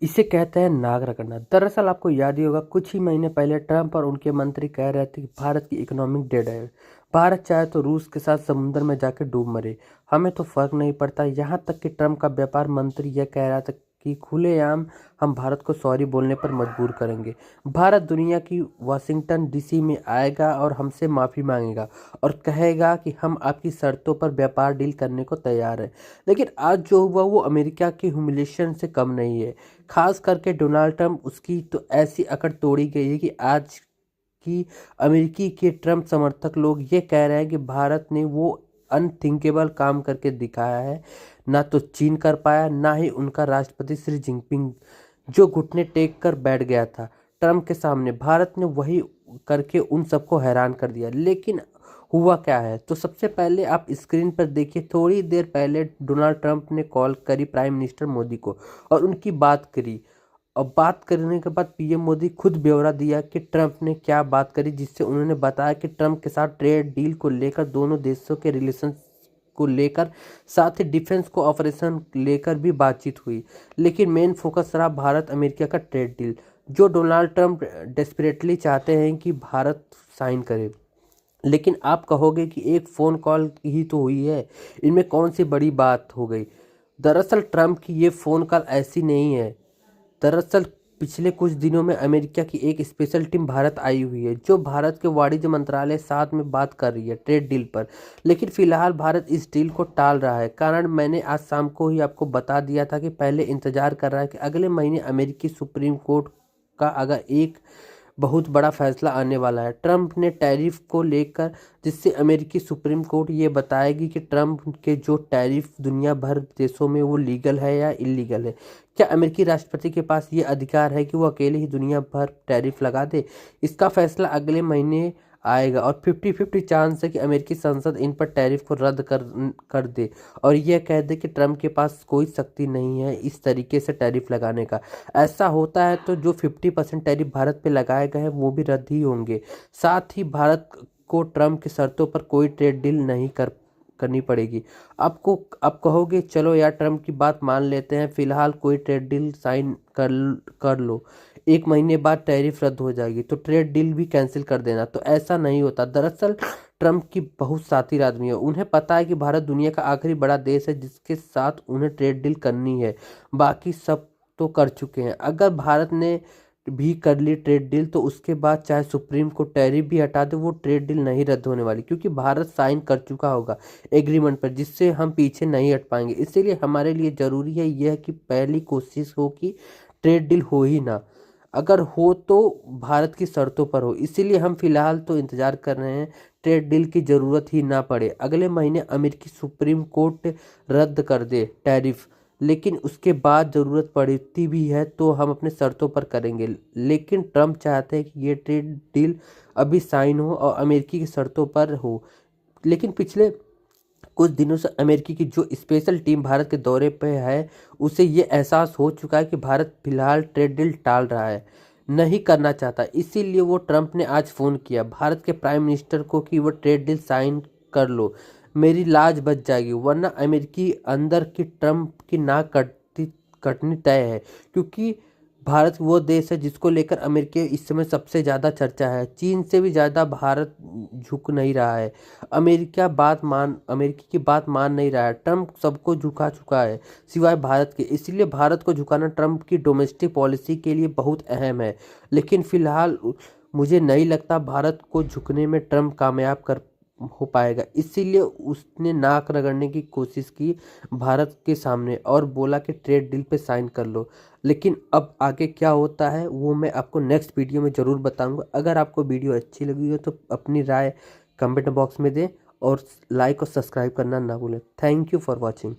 इसे कहते हैं नाक रगड़ना। दरअसल आपको याद ही होगा, कुछ ही महीने पहले ट्रंप और उनके मंत्री कह रहे थे कि भारत की इकोनॉमिक डेड है। भारत चाहे तो रूस के साथ समुद्र में जाकर डूब मरे, हमें तो फर्क नहीं पड़ता। यहाँ तक कि ट्रंप का व्यापार मंत्री यह कह रहा था कि खुलेआम हम भारत को सॉरी बोलने पर मजबूर करेंगे। भारत दुनिया की वाशिंगटन डीसी में आएगा और हमसे माफ़ी मांगेगा और कहेगा कि हम आपकी शर्तों पर व्यापार डील करने को तैयार हैं। लेकिन आज जो हुआ वो अमेरिका की ह्यूमिलिएशन से कम नहीं है। खास करके डोनाल्ड ट्रंप, उसकी तो ऐसी अकड़ तोड़ी गई है कि आज की अमेरिकी के ट्रंप समर्थक लोग ये कह रहे हैं कि भारत ने वो अनथिंकेबल काम करके दिखाया है। ना तो चीन कर पाया, ना ही उनका राष्ट्रपति शी जिनपिंग, जो घुटने टेक कर बैठ गया था ट्रंप के सामने। भारत ने वही करके उन सबको हैरान कर दिया। लेकिन हुआ क्या है, तो सबसे पहले आप स्क्रीन पर देखिए। थोड़ी देर पहले डोनाल्ड ट्रंप ने कॉल करी प्राइम मिनिस्टर मोदी को और उनकी बात करी। और बात करने के बाद पीएम मोदी खुद ब्यौरा दिया कि ट्रंप ने क्या बात करी, जिससे उन्होंने बताया कि ट्रंप के साथ ट्रेड डील को लेकर, दोनों देशों के रिलेशन को लेकर, साथ ही डिफेंस को ऑपरेशन लेकर भी बातचीत हुई। लेकिन मेन फोकस रहा भारत अमेरिका का ट्रेड डील, जो डोनाल्ड ट्रंप डेस्परेटली चाहते हैं कि भारत साइन करे। लेकिन आप कहोगे कि एक फ़ोन कॉल ही तो हुई है, इनमें कौन सी बड़ी बात हो गई। दरअसल ट्रंप की ये फ़ोन कॉल ऐसी नहीं है। दरअसल पिछले कुछ दिनों में अमेरिका की एक स्पेशल टीम भारत आई हुई है, जो भारत के वाणिज्य मंत्रालय साथ में बात कर रही है ट्रेड डील पर। लेकिन फिलहाल भारत इस डील को टाल रहा है। कारण मैंने आज शाम को ही आपको बता दिया था कि पहले इंतजार कर रहा है कि अगले महीने अमेरिकी सुप्रीम कोर्ट का अगर एक बहुत बड़ा फैसला आने वाला है ट्रंप ने टैरिफ को लेकर, जिससे अमेरिकी सुप्रीम कोर्ट ये बताएगी कि ट्रंप के जो टैरिफ दुनिया भर देशों में वो लीगल है या इलीगल है। क्या अमेरिकी राष्ट्रपति के पास ये अधिकार है कि वो अकेले ही दुनिया भर टैरिफ लगा दे? इसका फैसला अगले महीने आएगा और 50-50 चांस है कि अमेरिकी संसद इन पर टैरिफ को रद्द कर दे और यह कह दे कि ट्रंप के पास कोई शक्ति नहीं है इस तरीके से टैरिफ लगाने का। ऐसा होता है तो जो 50% टैरिफ भारत पे लगाए गए हैं वो भी रद्द ही होंगे। साथ ही भारत को ट्रंप की शर्तों पर कोई ट्रेड डील नहीं करनी पड़ेगी। आप कहोगे चलो यार ट्रंप की बात मान लेते हैं, फिलहाल कोई ट्रेड डील साइन कर लो, एक महीने बाद टैरिफ रद्द हो जाएगी तो ट्रेड डील भी कैंसिल कर देना। तो ऐसा नहीं होता। दरअसल ट्रंप की बहुत शातिर आदमी है। उन्हें पता है कि भारत दुनिया का आखिरी बड़ा देश है जिसके साथ उन्हें ट्रेड डील करनी है। बाकी सब तो कर चुके हैं। अगर भारत ने भी कर ली ट्रेड डील तो उसके बाद चाहे सुप्रीम कोर्ट टैरिफ भी हटा दे, वो ट्रेड डील नहीं रद्द होने वाली, क्योंकि भारत साइन कर चुका होगा एग्रीमेंट पर, जिससे हम पीछे नहीं हट पाएंगे। इसीलिए हमारे लिए ज़रूरी है यह कि पहली कोशिश हो कि ट्रेड डील हो ही ना, अगर हो तो भारत की शर्तों पर हो। इसीलिए हम फिलहाल तो इंतज़ार कर रहे हैं ट्रेड डील की ज़रूरत ही ना पड़े, अगले महीने अमेरिकी सुप्रीम कोर्ट रद्द कर दे टैरिफ। लेकिन उसके बाद ज़रूरत पड़ती भी है तो हम अपने शर्तों पर करेंगे। लेकिन ट्रंप चाहते हैं कि ये ट्रेड डील अभी साइन हो और अमेरिकी की शर्तों पर हो। लेकिन पिछले कुछ दिनों से अमेरिकी की जो स्पेशल टीम भारत के दौरे पे है, उसे ये एहसास हो चुका है कि भारत फिलहाल ट्रेड डील टाल रहा है, नहीं करना चाहता। इसीलिए वो ट्रंप ने आज फ़ोन किया भारत के प्राइम मिनिस्टर को कि वो ट्रेड डील साइन कर लो, मेरी लाज बच जाएगी। वरना अमेरिकी अंदर की ट्रंप की नाक कटनी तय है, क्योंकि भारत वो देश है जिसको लेकर अमेरिका इस समय सबसे ज़्यादा चर्चा है। चीन से भी ज़्यादा भारत झुक नहीं रहा है। अमेरिकी की बात मान नहीं रहा है। ट्रंप सबको झुका चुका है सिवाय भारत के। इसलिए भारत को झुकाना ट्रंप की डोमेस्टिक पॉलिसी के लिए बहुत अहम है। लेकिन फिलहाल मुझे नहीं लगता भारत को झुकने में ट्रंप कामयाब कर हो पाएगा। इसीलिए उसने नाक रगड़ने की कोशिश की भारत के सामने और बोला कि ट्रेड डील पे साइन कर लो। लेकिन अब आगे क्या होता है वो मैं आपको नेक्स्ट वीडियो में ज़रूर बताऊंगा। अगर आपको वीडियो अच्छी लगी हो तो अपनी राय कमेंट बॉक्स में दें और लाइक और सब्सक्राइब करना ना भूलें। Thank you for watching.